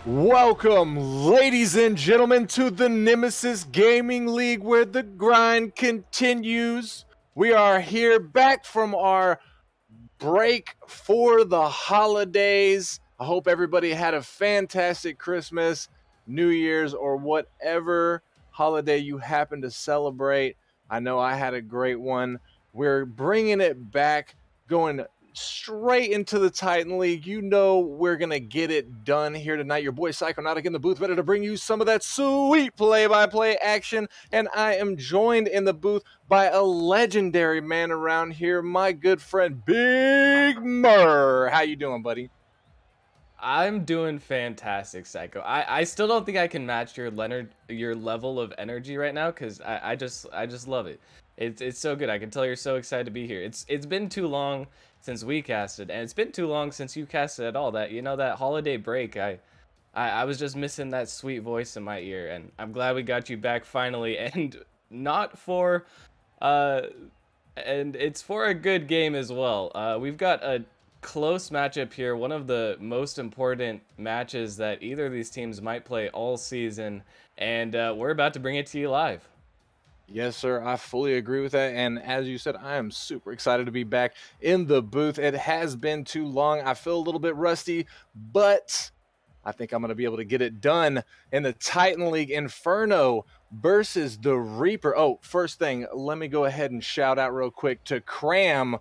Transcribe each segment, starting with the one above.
Welcome, ladies and gentlemen, to the Nemesis Gaming League, where the grind continues. We are here back from our break for the holidays. I hope everybody had a fantastic Christmas, New Year's, or whatever holiday you happen to celebrate. I know I had a great one. We're bringing it back, going straight into the Titan League. You know we're going to get it done here tonight. Your boy Psychonautic in the booth, ready to bring you some of that sweet play-by-play action. And I am joined in the booth by a legendary man around here, my good friend Big Mur. How you doing, buddy? I'm doing fantastic, Psycho. I still don't think I can match your level of energy right now because I just love it. It's so good. I can tell you're so excited to be here. It's been too long since we casted, and it's been too long since you casted at all. That holiday break, I was just missing that sweet voice in my ear, and I'm glad we got you back finally, and not for uh and it's for a good game as well. We've got a close matchup here, one of the most important matches that either of these teams might play all season, and we're about to bring it to you live. Yes, sir. I fully agree with that. And as you said, I am super excited to be back in the booth. It has been too long. I feel a little bit rusty, but I think I'm going to be able to get it done in the Titan League. Inferno versus the Reaper. Oh, first thing, let me go ahead and shout out real quick to Cram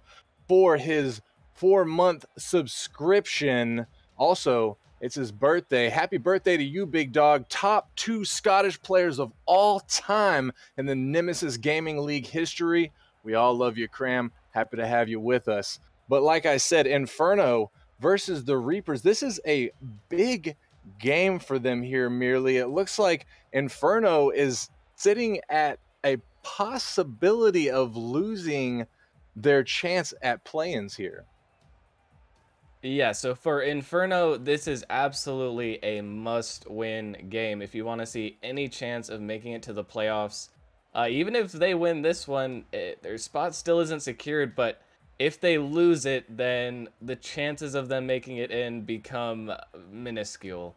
for his 4-month subscription. Also, it's his birthday. Happy birthday to you, big dog. Top 2 Scottish players of all time in the Nemesis Gaming League history. We all love you, Cram. Happy to have you with us. But like I said, Inferno versus the Reapers. This is a big game for them here, merely. It looks like Inferno is sitting at a possibility of losing their chance at play-ins here. Yeah, so for Inferno, this is absolutely a must-win game if you want to see any chance of making it to the playoffs. Even if they win this one, their spot still isn't secured, but if they lose it, then the chances of them making it in become minuscule.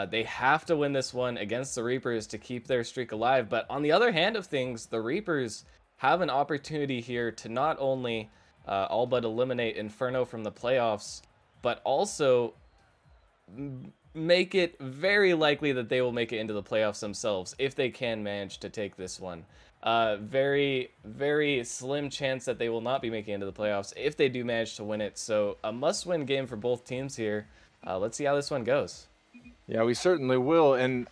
They have to win this one against the Reapers to keep their streak alive, but on the other hand of things, the Reapers have an opportunity here to not only all but eliminate Inferno from the playoffs, but also make it very likely that they will make it into the playoffs themselves if they can manage to take this one. Very, very slim chance that they will not be making it into the playoffs if they do manage to win it. So a must-win game for both teams here. Let's see how this one goes. Yeah, we certainly will. And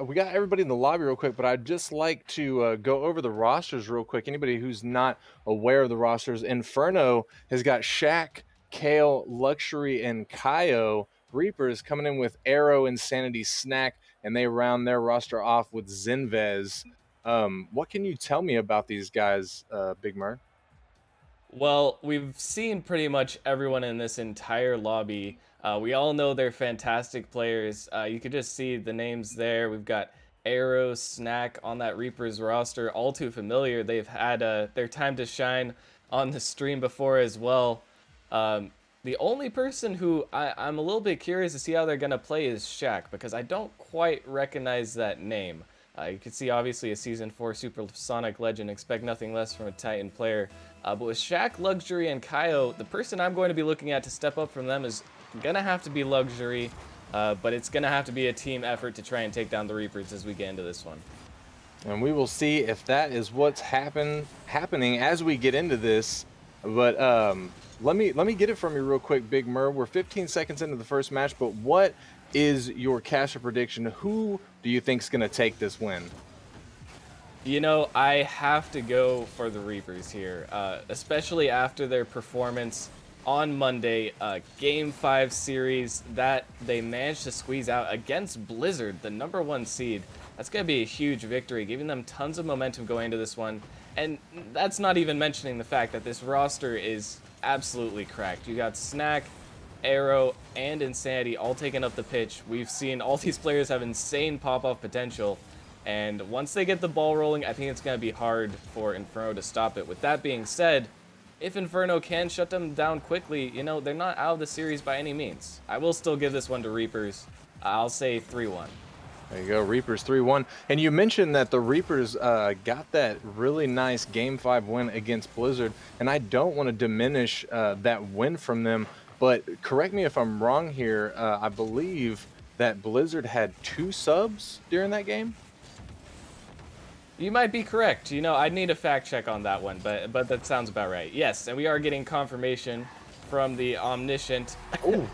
we got everybody in the lobby real quick, but I'd just like to go over the rosters real quick. Anybody who's not aware of the rosters, Inferno has got Shaq, Kale, Luxury, and Kaio. Reapers coming in with Arrow, Insanity, Snack, and they round their roster off with Zinvez. What can you tell me about these guys, Big Mer? Well, we've seen pretty much everyone in this entire lobby. We all know they're fantastic players. You could just see the names there. We've got Arrow, Snack on that Reapers roster, all too familiar. They've had their time to shine on the stream before as well. Um, the only person who I'm a little bit curious to see how they're going to play is Shaq, because I don't quite recognize that name. You can see obviously a Season 4 Supersonic Legend, expect nothing less from a Titan player. But with Shaq, Luxury, and Kaio, the person I'm going to be looking at to step up from them is going to have to be Luxury, but it's going to have to be a team effort to try and take down the Reapers as we get into this one. And we will see if that is what's happening as we get into this. But let me get it from you real quick, Big Mur. We're 15 seconds into the first match, but what is your caster prediction? Who do you think is going to take this win? You know, I have to go for the Reapers here, especially after their performance on Monday, Game 5 series that they managed to squeeze out against Blizzard, the #1 seed. That's going to be a huge victory, giving them tons of momentum going into this one. And that's not even mentioning the fact that this roster is absolutely cracked. You got Snack, Arrow, and Insanity all taking up the pitch. We've seen all these players have insane pop-off potential. And once they get the ball rolling, I think it's going to be hard for Inferno to stop it. With that being said, if Inferno can shut them down quickly, you know, they're not out of the series by any means. I will still give this one to Reapers. I'll say 3-1. There you go, Reapers 3-1. And you mentioned that the Reapers got that really nice Game 5 win against Blizzard, and I don't want to diminish that win from them, but correct me if I'm wrong here. I believe that Blizzard had 2 subs during that game? You might be correct. You know, I'd need a fact check on that one, but that sounds about right. Yes, and we are getting confirmation from the omniscient Oh,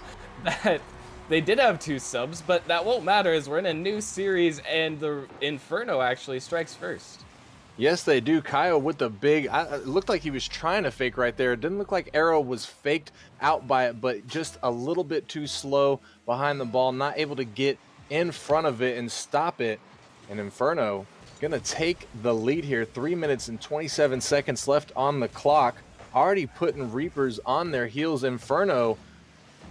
that they did have 2 subs, but that won't matter as we're in a new series and the Inferno actually strikes first. yes, they do. Kyle with the big, it looked like he was trying to fake right there. It didn't look like Arrow was faked out by it, but just a little bit too slow behind the ball, not able to get in front of it and stop it. And Inferno gonna take the lead here. 3 minutes and 27 seconds left on the clock. Already putting Reapers on their heels. Inferno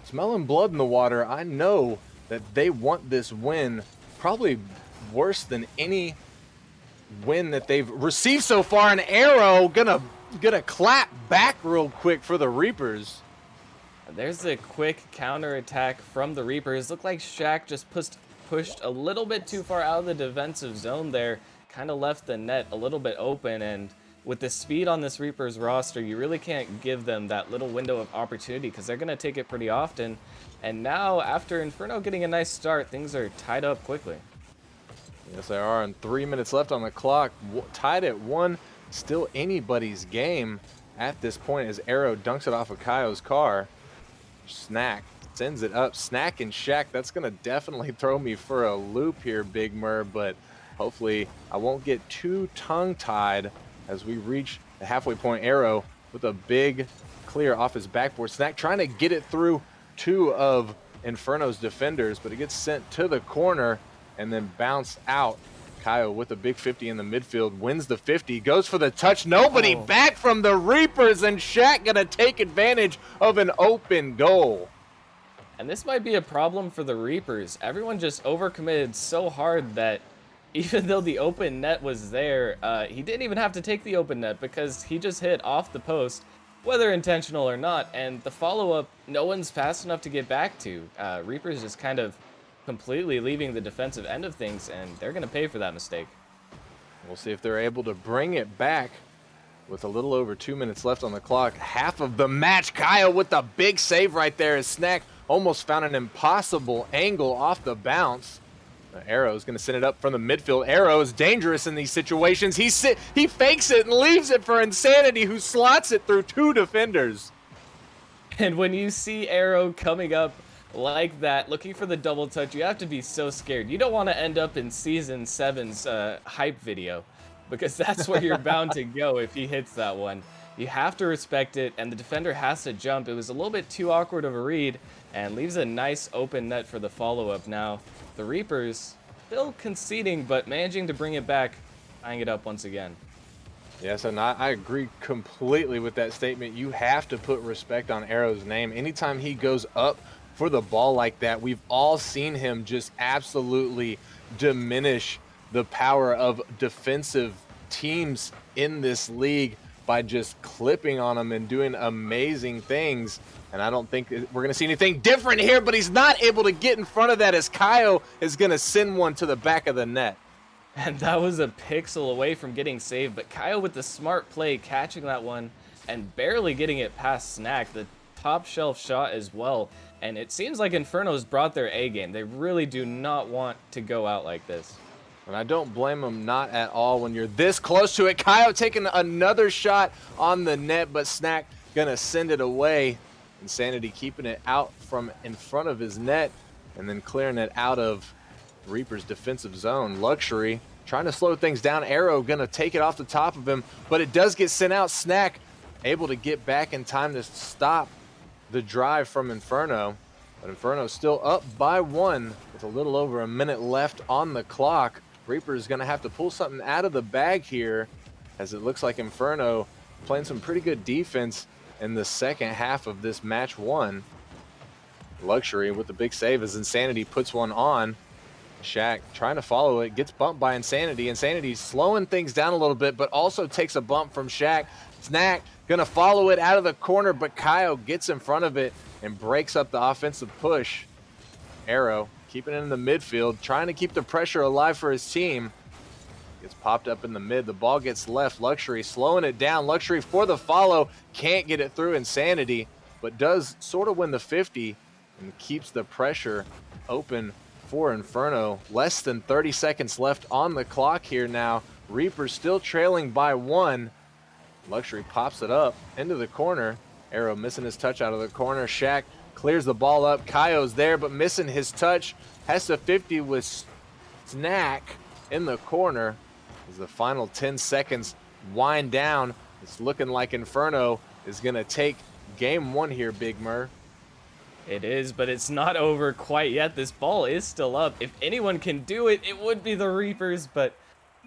smelling blood in the water. I know that they want this win, probably worse than any win that they've received so far. An Arrow gonna clap back real quick for the Reapers. There's a quick counter attack from the Reapers. Looked like Shaq just pushed a little bit too far out of the defensive zone there. Kind of left the net a little bit open, and with the speed on this Reapers roster, you really can't give them that little window of opportunity because they're going to take it pretty often. And now, after Inferno getting a nice start, things are tied up quickly. Yes, they are, and 3 minutes left on the clock. Tied at 1, still anybody's game at this point as Arrow dunks it off of Kaio's car. Snack sends it up. Snack and Shaq, that's going to definitely throw me for a loop here, Big Mur, but hopefully I won't get too tongue-tied as we reach the halfway point. Arrow with a big clear off his backboard. Snack trying to get it through 2 of Inferno's defenders, but it gets sent to the corner and then bounced out. Kaio with a big 50 in the midfield, wins the 50, goes for the touch. Nobody back from the Reapers, and Shaq gonna take advantage of an open goal. And this might be a problem for the Reapers. Everyone just overcommitted so hard that even though the open net was there, he didn't even have to take the open net because he just hit off the post, whether intentional or not, and the follow-up, no one's fast enough to get back to. Reapers just kind of completely leaving the defensive end of things, and they're going to pay for that mistake. We'll see if they're able to bring it back with a little over 2 minutes left on the clock. Half of the match. Kaio with the big save right there as Snack almost found an impossible angle off the bounce. Arrow is going to send it up from the midfield. Arrow is dangerous in these situations. He fakes it and leaves it for Insanity, who slots it through 2 defenders. And when you see Arrow coming up like that, looking for the double touch, you have to be so scared. You don't want to end up in Season 7's hype video, because that's where you're bound to go if he hits that one. You have to respect it, and the defender has to jump. It was a little bit too awkward of a read, and leaves a nice open net for the follow-up. Now, the Reapers still conceding, but managing to bring it back, tying it up once again. Yes, and I agree completely with that statement. You have to put respect on Arrow's name. Anytime he goes up for the ball like that, we've all seen him just absolutely diminish the power of defensive teams in this league by just clipping on them and doing amazing things. And I don't think we're going to see anything different here, but he's not able to get in front of that as Kaio is going to send one to the back of the net. And that was a pixel away from getting saved, but Kaio with the smart play, catching that one and barely getting it past Snack. The top shelf shot as well. And it seems like Inferno's brought their A game. They really do not want to go out like this. And I don't blame him, not at all, when you're this close to it. Kaio taking another shot on the net, but Snack gonna send it away. Insanity keeping it out from in front of his net and then clearing it out of Reaper's defensive zone. Luxury trying to slow things down. Arrow gonna take it off the top of him, but it does get sent out. Snack able to get back in time to stop the drive from Inferno. But Inferno still up by 1 with a little over a minute left on the clock. Reaper is going to have to pull something out of the bag here, as it looks like Inferno playing some pretty good defense in the second half of this match 1. Luxury with the big save as Insanity puts one on. Shaq trying to follow it, gets bumped by Insanity. Insanity slowing things down a little bit, but also takes a bump from Shaq. Snack Gonna follow it out of the corner, but Kaio gets in front of it and breaks up the offensive push. Arrow keeping it in the midfield, trying to keep the pressure alive for his team. Gets popped up in the mid. The ball gets left. Luxury slowing it down. Luxury for the follow. Can't get it through Insanity, but does sort of win the 50 and keeps the pressure open for Inferno. Less than 30 seconds left on the clock here now. Reaper still trailing by 1. Luxury pops it up into the corner. Arrow missing his touch out of the corner. Shaq clears the ball up. Kaio's there, but missing his touch. Has to 50 with Snack in the corner. As the final 10 seconds wind down, it's looking like Inferno is going to take game 1 here, Big Mur. It is, but it's not over quite yet. This ball is still up. If anyone can do it, it would be the Reapers, but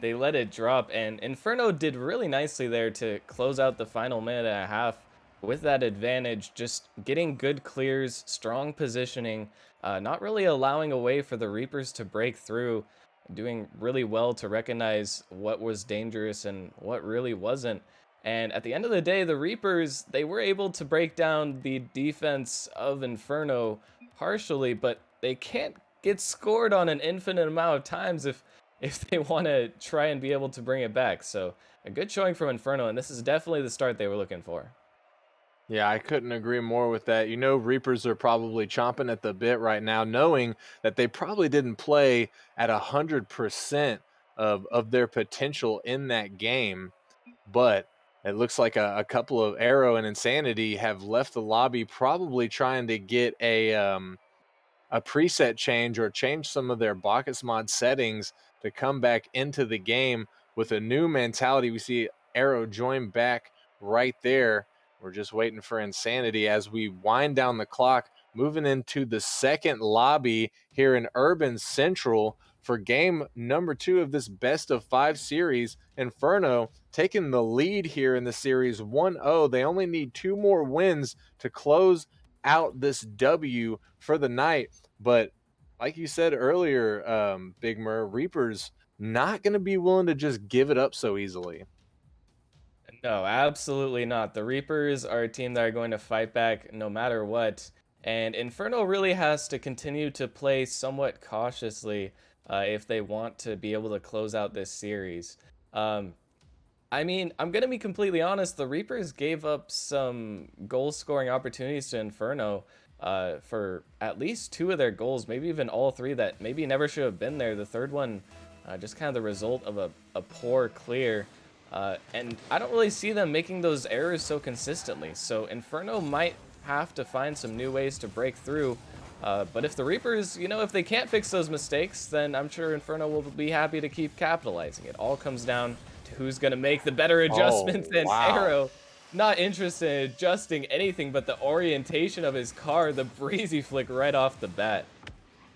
they let it drop. And Inferno did really nicely there to close out the final minute and a half with that advantage, just getting good clears, strong positioning, not really allowing a way for the Reapers to break through, doing really well to recognize what was dangerous and what really wasn't. And at the end of the day, the Reapers, they were able to break down the defense of Inferno partially, but they can't get scored on an infinite amount of times if they want to try and be able to bring it back. So a good showing from Inferno, and this is definitely the start they were looking for. Yeah, I couldn't agree more with that. You know, Reapers are probably chomping at the bit right now, knowing that they probably didn't play at 100% of their potential in that game. But it looks like a couple of Arrow and Insanity have left the lobby, probably trying to get a preset change or change some of their Bacchus mod settings to come back into the game with a new mentality. We see Arrow join back right there. We're just waiting for Insanity as we wind down the clock, moving into the second lobby here in Urban Central for game number 2 of this best of 5 series. Inferno taking the lead here in the series 1-0. They only need 2 more wins to close out this W for the night. But like you said earlier, Big Mur, Reaper's not going to be willing to just give it up so easily. No, absolutely not. The Reapers are a team that are going to fight back no matter what. And Inferno really has to continue to play somewhat cautiously if they want to be able to close out this series. Um, I mean, I'm going to be completely honest. The Reapers gave up some goal scoring opportunities to Inferno for at least 2 of their goals, maybe even all 3 that maybe never should have been there. The third one, just kind of the result of a poor clear. And I don't really see them making those errors so consistently. So Inferno might have to find some new ways to break through. But if the Reapers, if they can't fix those mistakes, then I'm sure Inferno will be happy to keep capitalizing. It all comes down to who's going to make the better adjustments Oh, than wow. Arrow. Not interested in adjusting anything but the orientation of his car, the breezy flick right off the bat.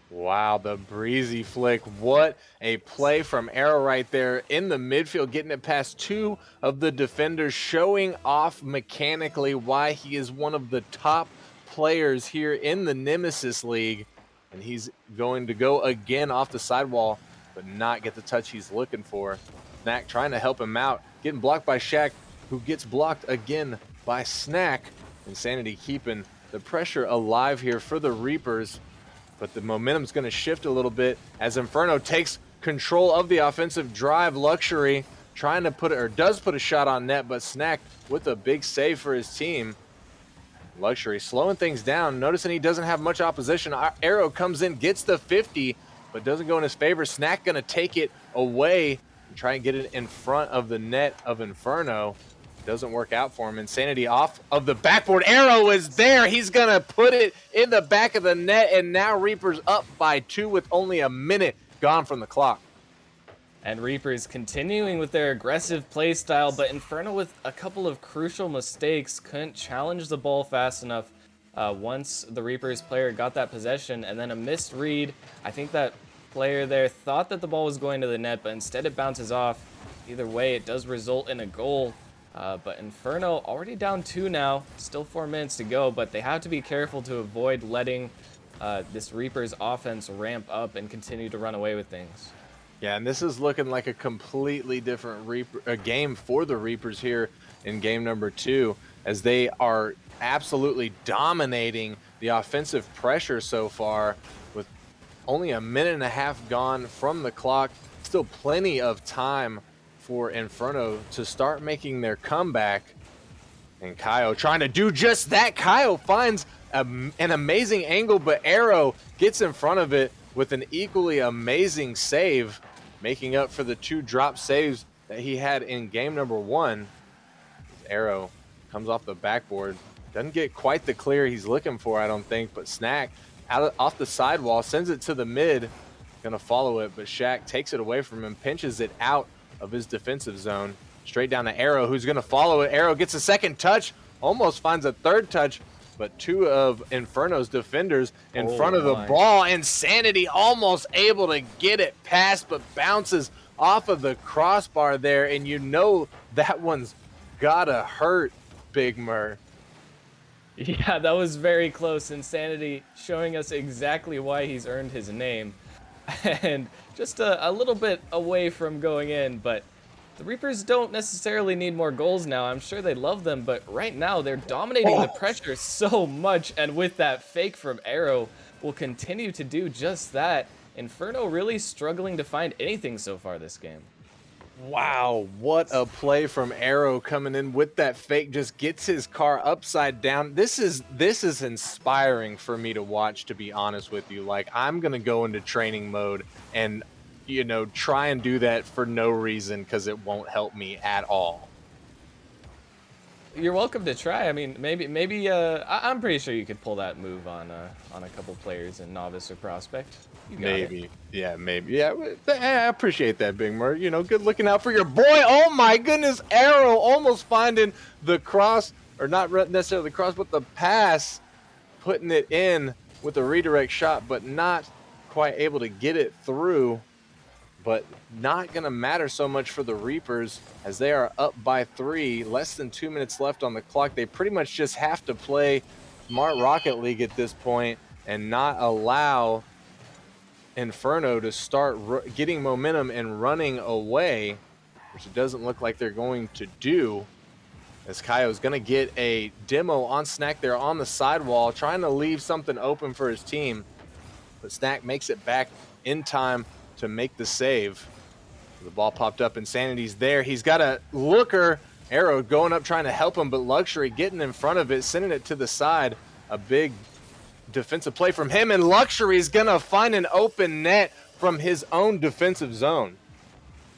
Wow, the breezy flick. What a play from Arrow right there in the midfield, getting it past 2 of the defenders, showing off mechanically why he is one of the top players here in the Nemesis League. And he's going to go again off the sidewall, but not get the touch he's looking for. Snack trying to help him out, getting blocked by Shaq, who gets blocked again by Snack. Insanity keeping the pressure alive here for the Reapers. But the momentum's going to shift a little bit as Inferno takes control of the offensive drive. Luxury trying to put it, or does put a shot on net, but Snack with a big save for his team. Luxury slowing things down, noticing he doesn't have much opposition. Arrow comes in, gets the 50, but doesn't go in his favor. Snack going to take it away and try and get it in front of the net of Inferno. Doesn't work out for him. Insanity off of the backboard. Arrow is there. He's going to put it in the back of the net, and now Reaper's up by 2 with only a minute gone from the clock. And Reapers continuing with their aggressive play style, but Inferno with a couple of crucial mistakes, couldn't challenge the ball fast enough once the Reapers player got that possession, and then a missed read. I think that player there thought that the ball was going to the net, but instead it bounces off. Either way, it does result in a goal. But Inferno already down 2 now, still 4 minutes to go, but they have to be careful to avoid letting this Reapers offense ramp up and continue to run away with things. Yeah, and this is looking like a completely different game for the Reapers here. in game number 2, as they are absolutely dominating the offensive pressure so far with only a minute and a half gone from the clock. Still plenty of time for Inferno to start making their comeback. And Kaio trying to do just that. Kaio finds an amazing angle, but Arrow gets in front of it with an equally amazing save, making up for the 2 drop saves that he had in game number 1. Arrow comes off the backboard. Doesn't get quite the clear he's looking for, I don't think, but Snack off the sidewall, sends it to the mid. Gonna follow it, but Shaq takes it away from him, pinches it out of his defensive zone. Straight down to Arrow, who's gonna follow it. Arrow gets a second touch, almost finds a third touch, but 2 of Inferno's defenders in front of the ball. Insanity almost able to get it past, but bounces off of the crossbar there, and you know that one's gotta hurt, Big Mur. Yeah, that was very close. Insanity showing us exactly why he's earned his name. And just a little bit away from going in, but the Reapers don't necessarily need more goals now. I'm sure they love them, but right now they're dominating the pressure so much, and with that fake from Arrow, will continue to do just that. Inferno really struggling to find anything so far this game. Wow, what a play from Arrow coming in with that fake, just gets his car upside down. This is inspiring for me to watch, to be honest with you. Like, I'm going to go into training mode and, you know, try and do that for no reason, because it won't help me at all. You're welcome to try. I mean, maybe I'm pretty sure you could pull that move on a couple players in Novice or Prospect. Maybe. Yeah, maybe. Yeah, I appreciate that, Big Mur. You know, good looking out for your boy. Oh my goodness, Arrow almost finding the cross, or not necessarily the cross, but the pass, putting it in with a redirect shot, but not quite able to get it through. But not going to matter so much for the Reapers, as they are up by 3, less than 2 minutes left on the clock. They pretty much just have to play smart Rocket League at this point and not allow Inferno to start getting momentum and running away, which it doesn't look like they're going to do, as Kaio's going to get a demo on Snack there on the sidewall, trying to leave something open for his team. But Snack makes it back in time to make the save. The ball popped up. Insanity's there. He's got a looker. Arrow going up trying to help him, but Luxury getting in front of it, sending it to the side. A big defensive play from him, and Luxury is going to find an open net from his own defensive zone.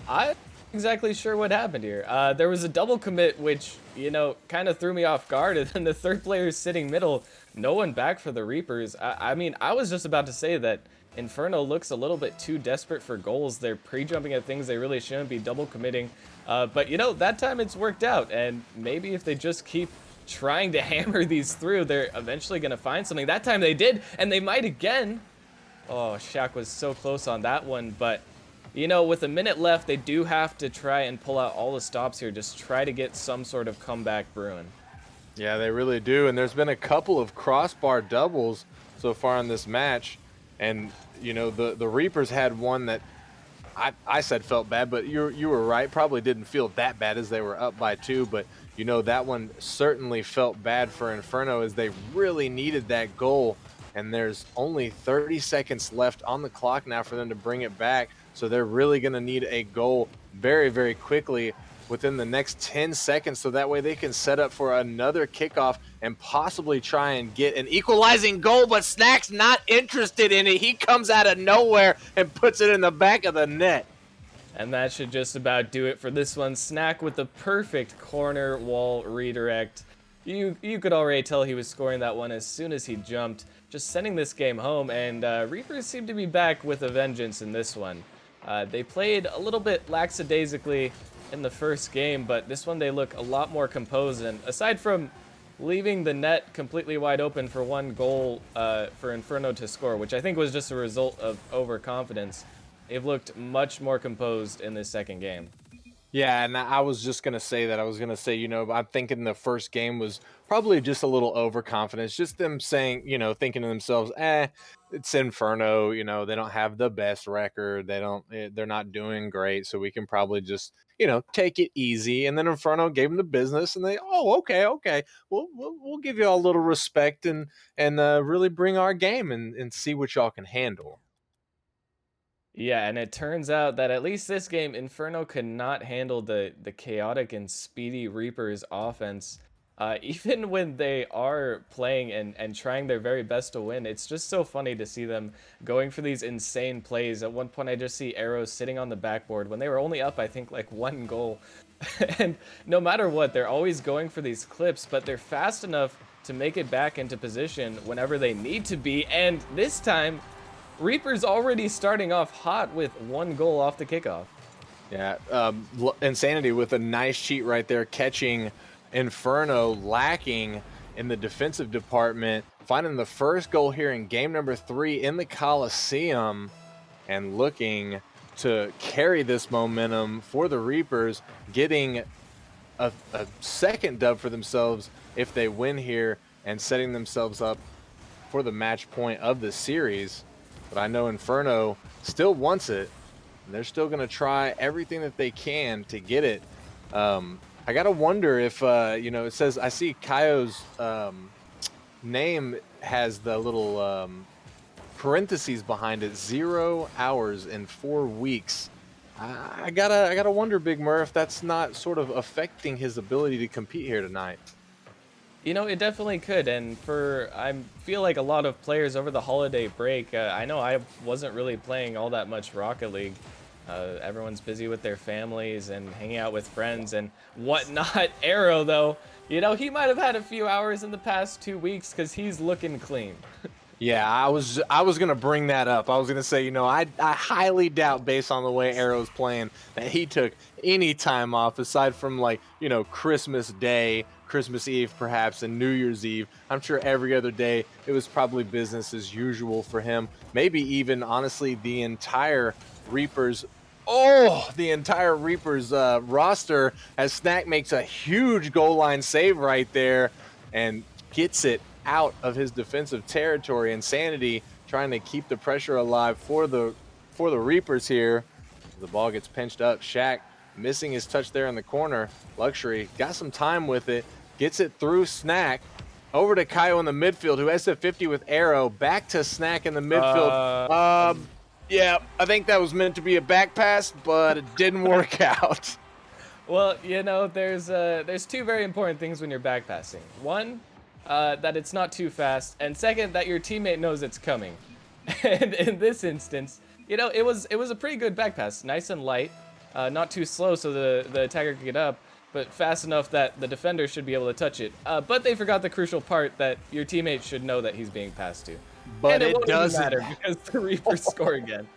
I'm not exactly sure what happened here. There was a double commit, which, you know, kind of threw me off guard, and then the third player is sitting middle. No one back for the Reapers. I mean, I was just about to say that Inferno looks a little bit too desperate for goals. They're pre-jumping at things they really shouldn't be, double committing. But, you know, that time it's worked out, and maybe if they just keep trying to hammer these through, they're eventually going to find something. That time they did, and they might again. Oh, Shaq was so close on that one, but, you know, with a minute left, they do have to try and pull out all the stops here, just try to get some sort of comeback brewing. Yeah, they really do, and there's been a couple of crossbar doubles so far in this match, and, you know, the Reapers had one that I said felt bad, but you were right, probably didn't feel that bad as they were up by 2, but you know, that one certainly felt bad for Inferno, as they really needed that goal, and there's only 30 seconds left on the clock now for them to bring it back, so they're really going to need a goal very, very quickly within the next 10 seconds, so that way they can set up for another kickoff and possibly try and get an equalizing goal, but Snack's not interested in it. He comes out of nowhere and puts it in the back of the net. And that should just about do it for this one. Snack with the perfect corner wall redirect. You could already tell he was scoring that one as soon as he jumped, just sending this game home, and Reapers seem to be back with a vengeance in this one. They played a little bit lackadaisically in the first game, but this one they look a lot more composed, and aside from leaving the net completely wide open for one goal for Inferno to score, which I think was just a result of overconfidence, they've looked much more composed in this second game. Yeah, and I was just gonna say that. I was gonna say, I'm thinking the first game was probably just a little overconfidence, just them saying, thinking to themselves, it's Inferno, they don't have the best record, they're not doing great, so we can probably just, take it easy. And then Inferno gave them the business, and they, oh, okay, okay, we'll give you all a little respect and really bring our game and see what y'all can handle. Yeah, and it turns out that at least this game, Inferno could not handle the chaotic and speedy Reapers offense. Even when they are playing and trying their very best to win, it's just so funny to see them going for these insane plays. At one point, I just see Arrows sitting on the backboard when they were only up, I think, like one goal. And no matter what, they're always going for these clips, but they're fast enough to make it back into position whenever they need to be. And this time, Reaper's already starting off hot with one goal off the kickoff. Yeah, Insanity with a nice cheat right there, catching Inferno lacking in the defensive department, finding the first goal here in game number 3 in the Coliseum, and looking to carry this momentum for the Reapers, getting a second dub for themselves if they win here, and setting themselves up for the match point of the series. But I know Inferno still wants it, and they're still going to try everything that they can to get it. I got to wonder if, it says, I see Kaio's name has the little parentheses behind it, 0 hours and 4 weeks. I gotta wonder, Big Mur, if that's not sort of affecting his ability to compete here tonight. You know, it definitely could, and I feel like a lot of players over the holiday break, I know I wasn't really playing all that much Rocket League. Everyone's busy with their families and hanging out with friends and whatnot. Arrow, though, he might have had a few hours in the past 2 weeks because he's looking clean. Yeah, I was gonna bring that up. I was gonna say, I highly doubt, based on the way Arrow's playing, that he took any time off aside from, like, Christmas Day, Christmas Eve perhaps, and New Year's Eve. I'm sure every other day it was probably business as usual for him. Maybe even, honestly, the entire Reapers. Oh, the entire Reapers roster, as Snack makes a huge goal line save right there and gets it out of his defensive territory. Insanity trying to keep the pressure alive for the Reapers here. The ball gets pinched up. Shaq missing his touch there in the corner. Luxury got some time with it. Gets it through Snack. Over to Kaio in the midfield, who has a 50 with Arrow. Back to Snack in the midfield. Yeah, I think that was meant to be a back pass, but it didn't work out. Well, there's two very important things when you're backpassing. One, that it's not too fast, and second, that your teammate knows it's coming. And in this instance, it was a pretty good backpass, nice and light, not too slow so the attacker could get up, but fast enough that the defender should be able to touch it. But they forgot the crucial part that your teammate should know that he's being passed to. But And it it won't even doesn't matter because the Reapers score again.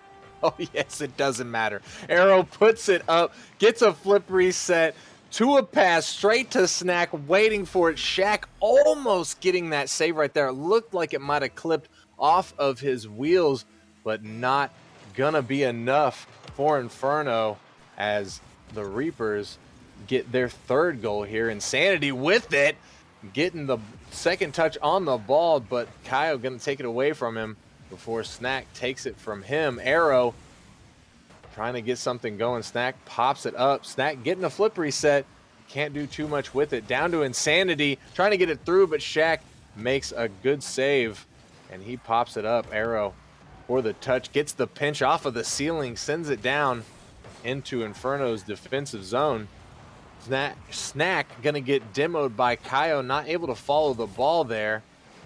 Oh, yes, it doesn't matter. Arrow puts it up, gets a flip reset to a pass straight to Snack, waiting for it. Shaq almost getting that save right there. It looked like it might have clipped off of his wheels, but not gonna be enough for Inferno as the Reapers get their third goal here. Insanity with it, getting the second touch on the ball, but Kaio gonna take it away from him before Snack takes it from him. Arrow trying to get something going. Snack pops it up. Snack getting a flip reset. Can't do too much with it. Down to Insanity. Trying to get it through, but Shaq makes a good save, and he pops it up. Arrow for the touch. Gets the pinch off of the ceiling. Sends it down into Inferno's defensive zone. Snack going to get demoed by Kaio. Not able to follow the ball there.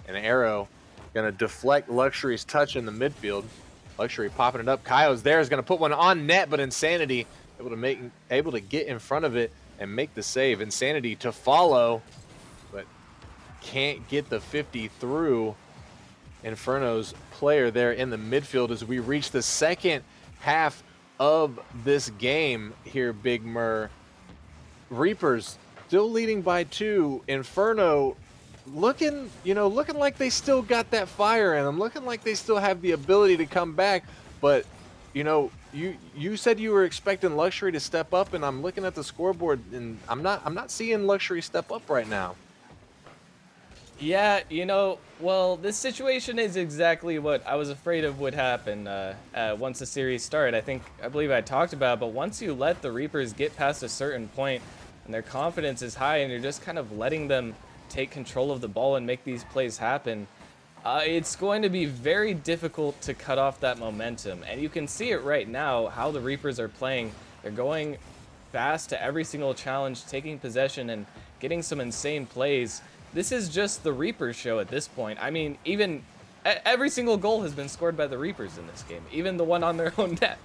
And Arrow going to deflect Luxury's touch in the midfield. Luxury popping it up. Kaio's there, is going to put one on net, but Insanity able to get in front of it and make the save. Insanity to follow, but can't get the 50 through Inferno's player there in the midfield as we reach the second half of this game here, Big Mur. Reapers still leading by 2. Inferno looking like they still got that fire in them, looking like they still have the ability to come back, but you said you were expecting Luxury to step up, and I'm looking at the scoreboard, and I'm not seeing Luxury step up right now. Yeah, well, this situation is exactly what I was afraid of would happen once the series started. I believe I talked about it, but once you let the Reapers get past a certain point and their confidence is high and you're just kind of letting them take control of the ball and make these plays happen, it's going to be very difficult to cut off that momentum. And you can see it right now, how the Reapers are playing. They're going fast to every single challenge, taking possession and getting some insane plays. This is just the Reapers show at this point. I mean, even every single goal has been scored by the Reapers in this game, even the one on their own net.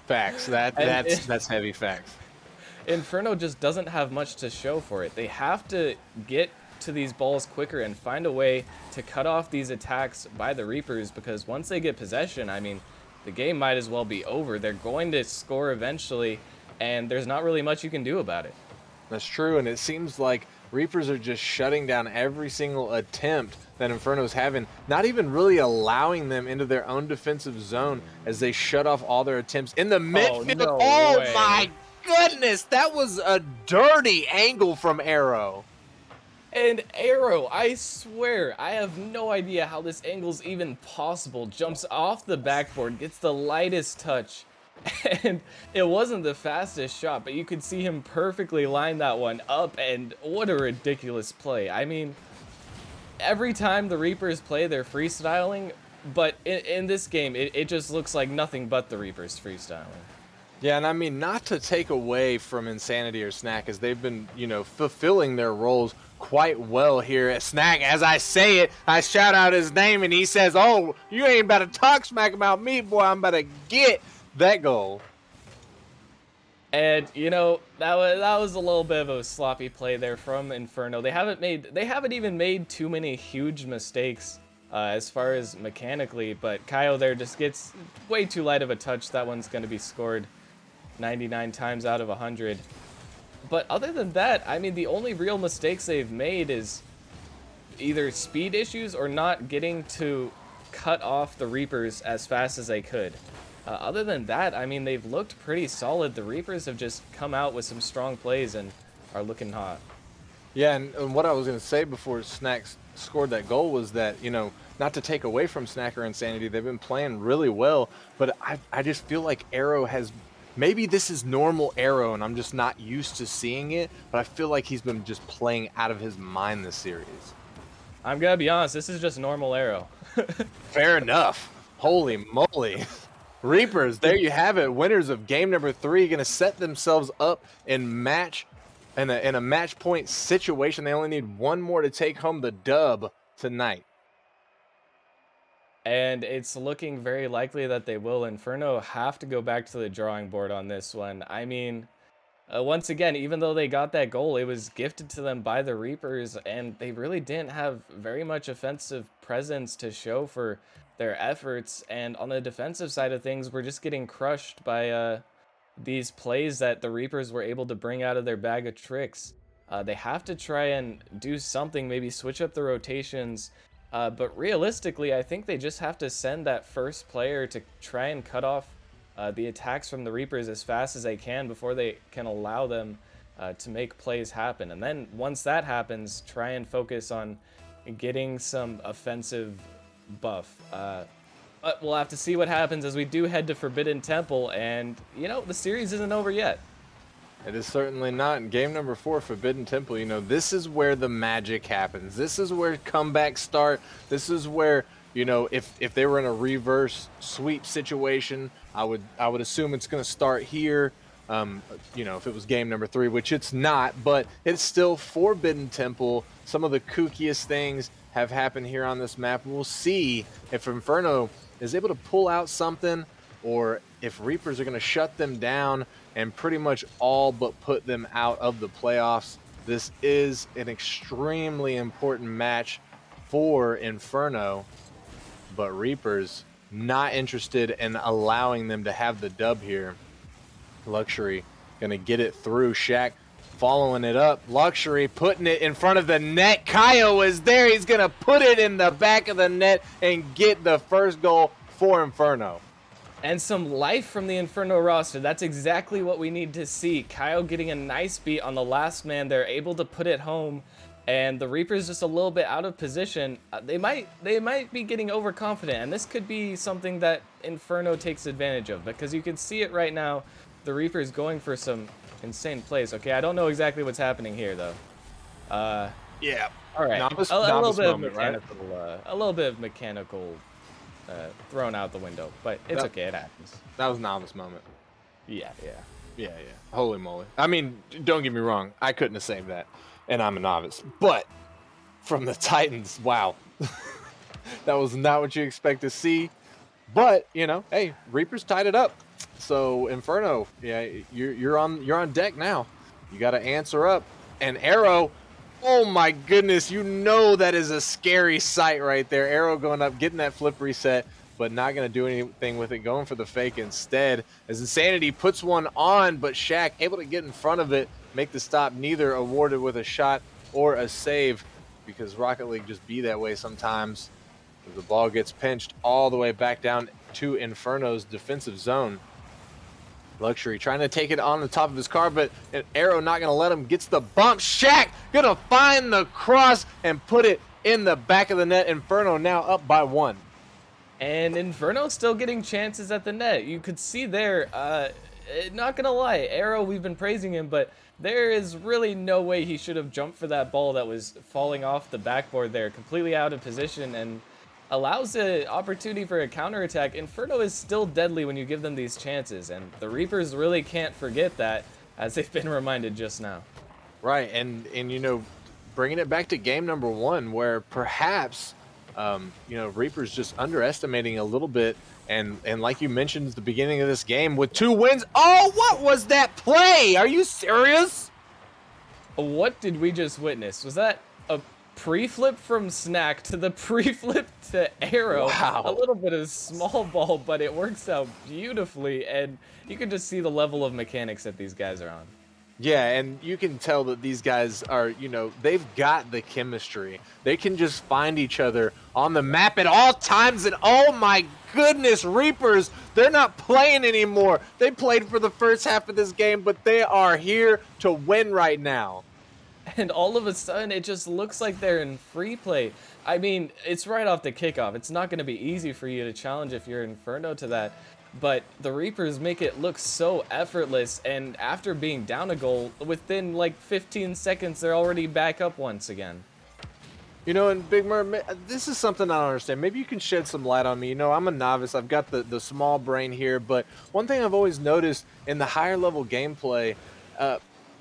Facts. And That's heavy facts. Inferno just doesn't have much to show for it. They have to get to these balls quicker and find a way to cut off these attacks by the Reapers, because once they get possession, I mean, the game might as well be over. They're going to score eventually, and there's not really much you can do about it. That's true, and it seems like Reapers are just shutting down every single attempt that Inferno's having, not even really allowing them into their own defensive zone as they shut off all their attempts in the midfield. No Oh way. my goodness, that was a dirty angle from Arrow. And Arrow, I swear, I have no idea how this angle's even possible. Jumps off the backboard, gets the lightest touch, and it wasn't the fastest shot, but you could see him perfectly line that one up, and what a ridiculous play. I mean, every time the Reapers play, they're freestyling, but in this game, it just looks like nothing but the Reapers freestyling. Yeah, and I mean, not to take away from Insanity or Snack, as they've been, fulfilling their roles quite well here at Snack. As I say it, I shout out his name, and he says, "Oh, you ain't about to talk smack about me, boy. I'm about to get that goal." And that was a little bit of a sloppy play there from Inferno. They haven't even made too many huge mistakes as far as mechanically, but Kaio there just gets way too light of a touch. That one's going to be scored 99 times out of 100. But other than that, I mean, the only real mistakes they've made is either speed issues or not getting to cut off the Reapers as fast as they could. Other than that, I mean, they've looked pretty solid. The Reapers have just come out with some strong plays and are looking hot. Yeah, and what I was going to say before Snack scored that goal was that, not to take away from Snack or Insanity, they've been playing really well, but I just feel like Arrow has, maybe this is normal Arrow and I'm just not used to seeing it, but I feel like he's been just playing out of his mind this series. I'm going to be honest, this is just normal Arrow. Fair enough. Holy moly. Reapers, there you have it. Winners of game number 3, going to set themselves up in a match point situation. They only need one more to take home the dub tonight. And it's looking very likely that they will. Inferno have to go back to the drawing board on this one. I mean, once again, even though they got that goal, it was gifted to them by the Reapers, and they really didn't have very much offensive presence to show for their efforts. And on the defensive side of things, we're just getting crushed by these plays that the Reapers were able to bring out of their bag of tricks. They have to try and do something, maybe switch up the rotations. But realistically, I think they just have to send that first player to try and cut off the attacks from the Reapers as fast as they can before they can allow them to make plays happen. And then once that happens, try and focus on getting some offensive buff. But we'll have to see what happens as we do head to Forbidden Temple, and the series isn't over yet. It is certainly not. In game number 4, Forbidden Temple, this is where the magic happens. This is where comebacks start. This is where, if they were in a reverse sweep situation, I would assume it's going to start here. If it was game number 3, which it's not, but it's still Forbidden Temple. Some of the kookiest things have happened here on this map. We'll see if Inferno is able to pull out something, or if Reapers are going to shut them down and pretty much all but put them out of the playoffs. This is an extremely important match for Inferno, but Reapers not interested in allowing them to have the dub here. Luxury going to get it through. Shaq following it up. Luxury putting it in front of the net. Kaio is there. He's going to put it in the back of the net and get the first goal for Inferno. And some life from the Inferno roster. That's exactly what we need to see. Kyle getting a nice beat on the last man. They're able to put it home. And the Reaper's just a little bit out of position. They might be getting overconfident, and this could be something that Inferno takes advantage of, because you can see it right now. The Reaper's going for some insane plays. Okay, I don't know exactly what's happening here though. Yeah. All right, Novice, a little novice bit of moment, right? mechanical thrown out the window, but it's okay. It happens. That was novice moment. Yeah. Yeah. Holy moly. I mean, don't get me wrong. I couldn't have saved that, and I'm a novice. But from the Titans, wow. That was not what you expect to see. But, hey, Reapers tied it up. So, Inferno, yeah, you're on deck now. You got to answer up. And Arrow, oh my goodness, that is a scary sight right there. Arrow going up, getting that flip reset, but not going to do anything with it, going for the fake instead. As Insanity puts one on, but Shaq able to get in front of it, make the stop, neither awarded with a shot or a save, because Rocket League just be that way sometimes. The ball gets pinched all the way back down to Inferno's defensive zone. Luxury trying to take it on the top of his car, but an Arrow not going to let him. Gets the bump. Shaq going to find the cross and put it in the back of the net. Inferno now up by 1. And Inferno still getting chances at the net. You could see there, not gonna lie, Arrow, we've been praising him, but there is really no way he should have jumped for that ball that was falling off the backboard there, completely out of position, and allows an opportunity for a counterattack. Inferno is still deadly when you give them these chances, and the Reapers really can't forget that, as they've been reminded just now. Right, and bringing it back to game number 1, where perhaps Reaper's just underestimating a little bit, and like you mentioned at the beginning of this game, with 2 wins. Oh, what was that play? Are you serious? What did we just witness? Was that a pre-flip from Snack to the pre-flip to Arrow? Wow. A little bit of small ball, but it works out beautifully, and you can just see the level of mechanics that these guys are on. Yeah, and you can tell that these guys are, they've got the chemistry. They can just find each other on the map at all times. And oh my goodness, Reapers, they're not playing anymore. They played for the first half of this game, but they are here to win right now. And all of a sudden, it just looks like they're in free play. I mean, it's right off the kickoff. It's not going to be easy for you to challenge if you're Inferno to that. But the Reapers make it look so effortless, and after being down a goal, within like 15 seconds, they're already back up once again. And Big Mer, this is something I don't understand. Maybe you can shed some light on me. I'm a novice. I've got the small brain here. But one thing I've always noticed in the higher level gameplay,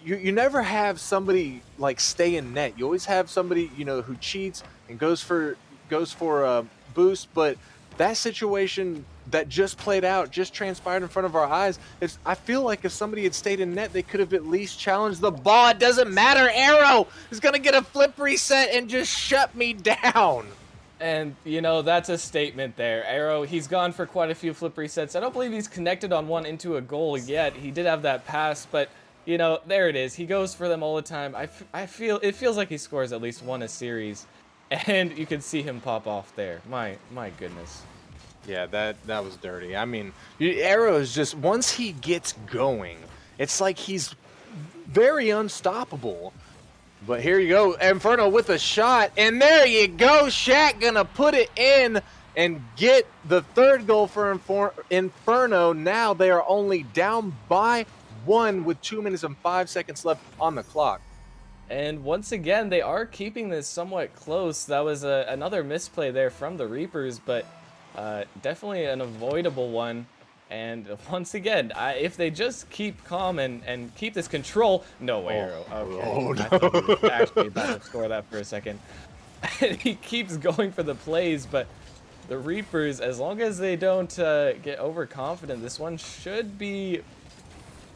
you never have somebody like stay in net. You always have somebody, who cheats and goes for a boost. But that situation that just played out, just transpired in front of our eyes. I feel like if somebody had stayed in net, they could have at least challenged the ball. It doesn't matter. Arrow is going to get a flip reset and just shut me down. And, that's a statement there. Arrow, he's gone for quite a few flip resets. I don't believe he's connected on one into a goal yet. He did have that pass, but, there it is. He goes for them all the time. It feels like he scores at least one a series. And you can see him pop off there. My goodness. Yeah, that was dirty. I mean, Arrow is just, once he gets going, it's like he's very unstoppable. But here you go, Inferno with a shot, and there you go. Shaq gonna put it in and get the 3rd goal for Inferno. Now they are only down by 1 with 2 minutes and 5 seconds left on the clock. And once again, they are keeping this somewhat close. That was another misplay there from the Reapers, but definitely an avoidable one. And once again, if they just keep calm and keep this control, no Arrow. Okay. Oh, no. I thought he was actually about to score that for a second. And he keeps going for the plays, but the Reapers, as long as they don't get overconfident, this one should be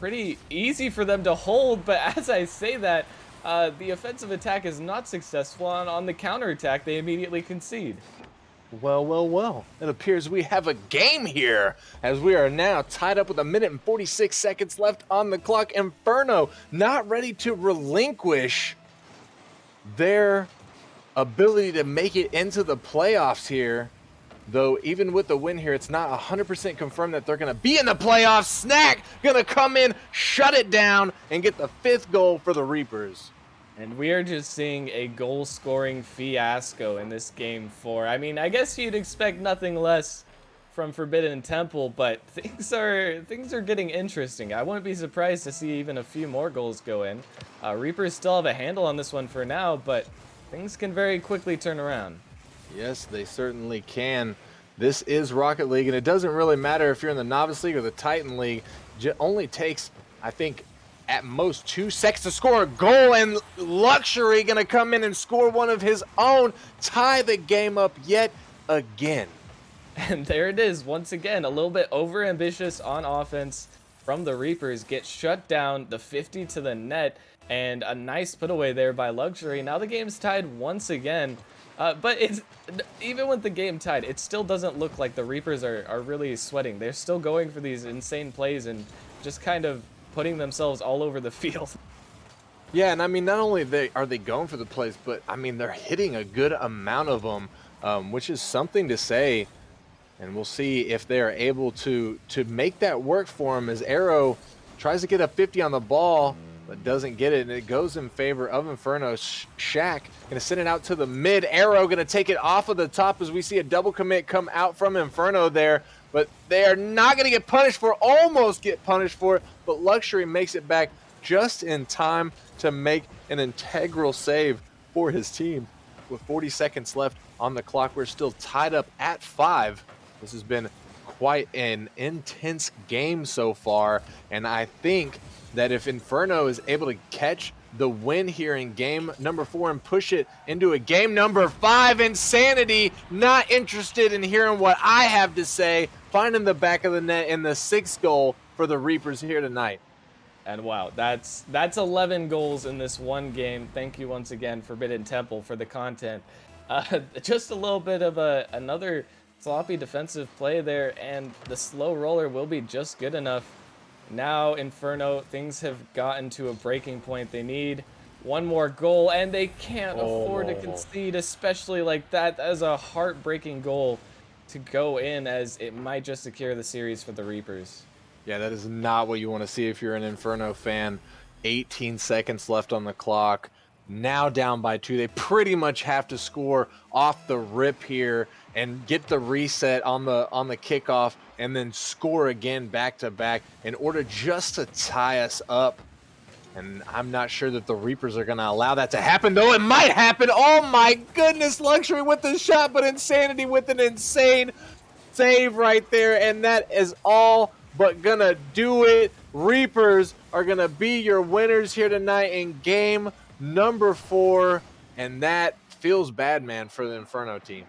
pretty easy for them to hold. But as I say that, the offensive attack is not successful, and on the counterattack, they immediately concede. Well. It appears we have a game here, as we are now tied up with 1 minute and 46 seconds left on the clock. Inferno not ready to relinquish their ability to make it into the playoffs here. though even with the win here, it's not 100% confirmed that they're going to be in the playoffs. Snack going to come in, shut it down, and get the 5th goal for the Reapers. And we are just seeing a goal scoring fiasco in this game 4. I mean, I guess you'd expect nothing less from Forbidden Temple, but things are getting interesting. I wouldn't be surprised to see even a few more goals go in. Reapers still have a handle on this one for now, but things can very quickly turn around. Yes, they certainly can. This is Rocket League, and it doesn't really matter if you're in the Novice League or the Titan League. It only takes, I think, at most 2 seconds to score a goal, and Luxury going to come in and score one of his own, tie the game up yet again. And there it is, once again, a little bit overambitious on offense from the Reapers. Get shut down, the 50 to the net, and a nice put away there by Luxury. Now the game's tied once again. But it's even with the game tied, it still doesn't look like the Reapers are really sweating. They're still going for these insane plays and just kind of putting themselves all over the field. Yeah, and I mean, not only are they going for the plays, but I mean, they're hitting a good amount of them, which is something to say. And we'll see if they are able to make that work for him as Arrow tries to get a 50 on the ball, but doesn't get it, and it goes in favor of Inferno. Shaq going to send it out to the mid. Arrow going to take it off of the top as we see a double commit come out from Inferno there, but they are not going to get punished for it, almost get punished for it, but Luxury makes it back just in time to make an integral save for his team. With 40 seconds left on the clock, we're still tied up at 5. This has been quite an intense game so far, and I think that if Inferno is able to catch the win here in game number 4 and push it into a game number 5, Insanity not interested in hearing what I have to say, finding the back of the net in the 6th goal for the Reapers here tonight. And wow, that's 11 goals in this one game. Thank you once again, Forbidden Temple, for the content. Just a little bit of another sloppy defensive play there, and the slow roller will be just good enough. Now, Inferno, things have gotten to a breaking point. They need one more goal, and they can't afford to concede, especially like that. That is a heartbreaking goal to go in, as it might just secure the series for the Reapers. Yeah, that is not what you want to see if you're an Inferno fan. 18 seconds left on the clock. Now down by 2. They pretty much have to score off the rip here and get the reset on the kickoff and then score again back to back in order just to tie us up. And I'm not sure that the Reapers are going to allow that to happen, though it might happen. Oh my goodness, Luxury with the shot, but Insanity with an insane save right there, and that is all but gonna do it. Reapers are gonna be your winners here tonight in game number 4, and that feels bad, man, for the Inferno team.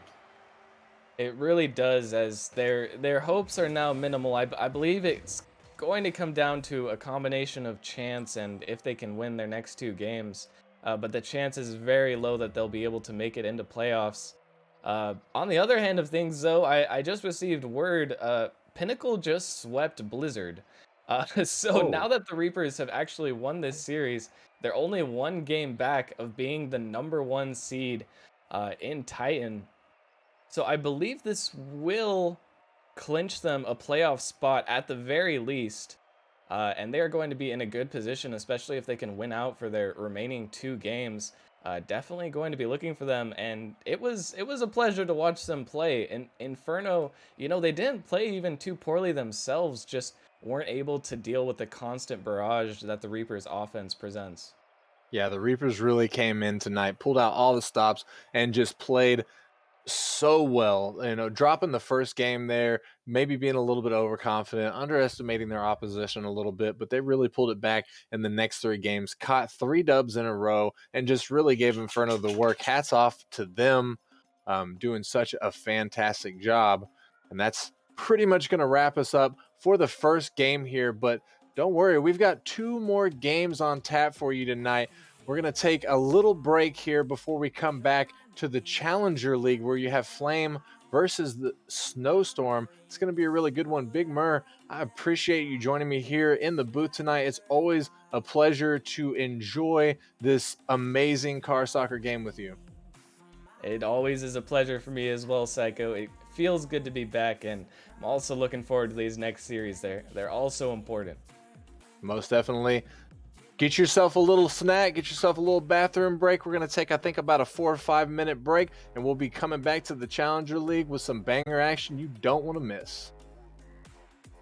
It really does, as their hopes are now minimal. I believe it's going to come down to a combination of chance and if they can win their next 2 games. But the chance is very low that they'll be able to make it into playoffs. On the other hand of things, though, I just received word Pinnacle just swept Blizzard. So now that the Reapers have actually won this series, they're only 1 game back of being the number 1 seed in Titan. So I believe this will clinch them a playoff spot at the very least. And they are going to be in a good position, especially if they can win out for their remaining 2 games. Definitely going to be looking for them, and it was a pleasure to watch them play. And Inferno, you know, they didn't play even too poorly themselves, just weren't able to deal with the constant barrage that the Reapers offense presents. Yeah, the Reapers really came in tonight, pulled out all the stops, and just played so well, dropping the first game there, maybe being a little bit overconfident, underestimating their opposition a little bit, but they really pulled it back in the next 3 games, caught 3 dubs in a row, and just really gave Inferno the work. Hats off to them, doing such a fantastic job. And that's pretty much going to wrap us up for the first game here, but don't worry, we've got 2 more games on tap for you tonight. We're going to take a little break here before we come back to the Challenger League, where you have Flame versus the Snowstorm. It's going to be a really good one. Big Mur, I appreciate you joining me here in the booth tonight. It's always a pleasure to enjoy this amazing car soccer game with you. It always is a pleasure for me as well, Psycho. It feels good to be back, and I'm also looking forward to these next series. They're all so important. Most definitely. Get yourself a little snack, get yourself a little bathroom break. We're going to take, I think, about a 4 or 5 minute break, and we'll be coming back to the Challenger League with some banger action you don't want to miss.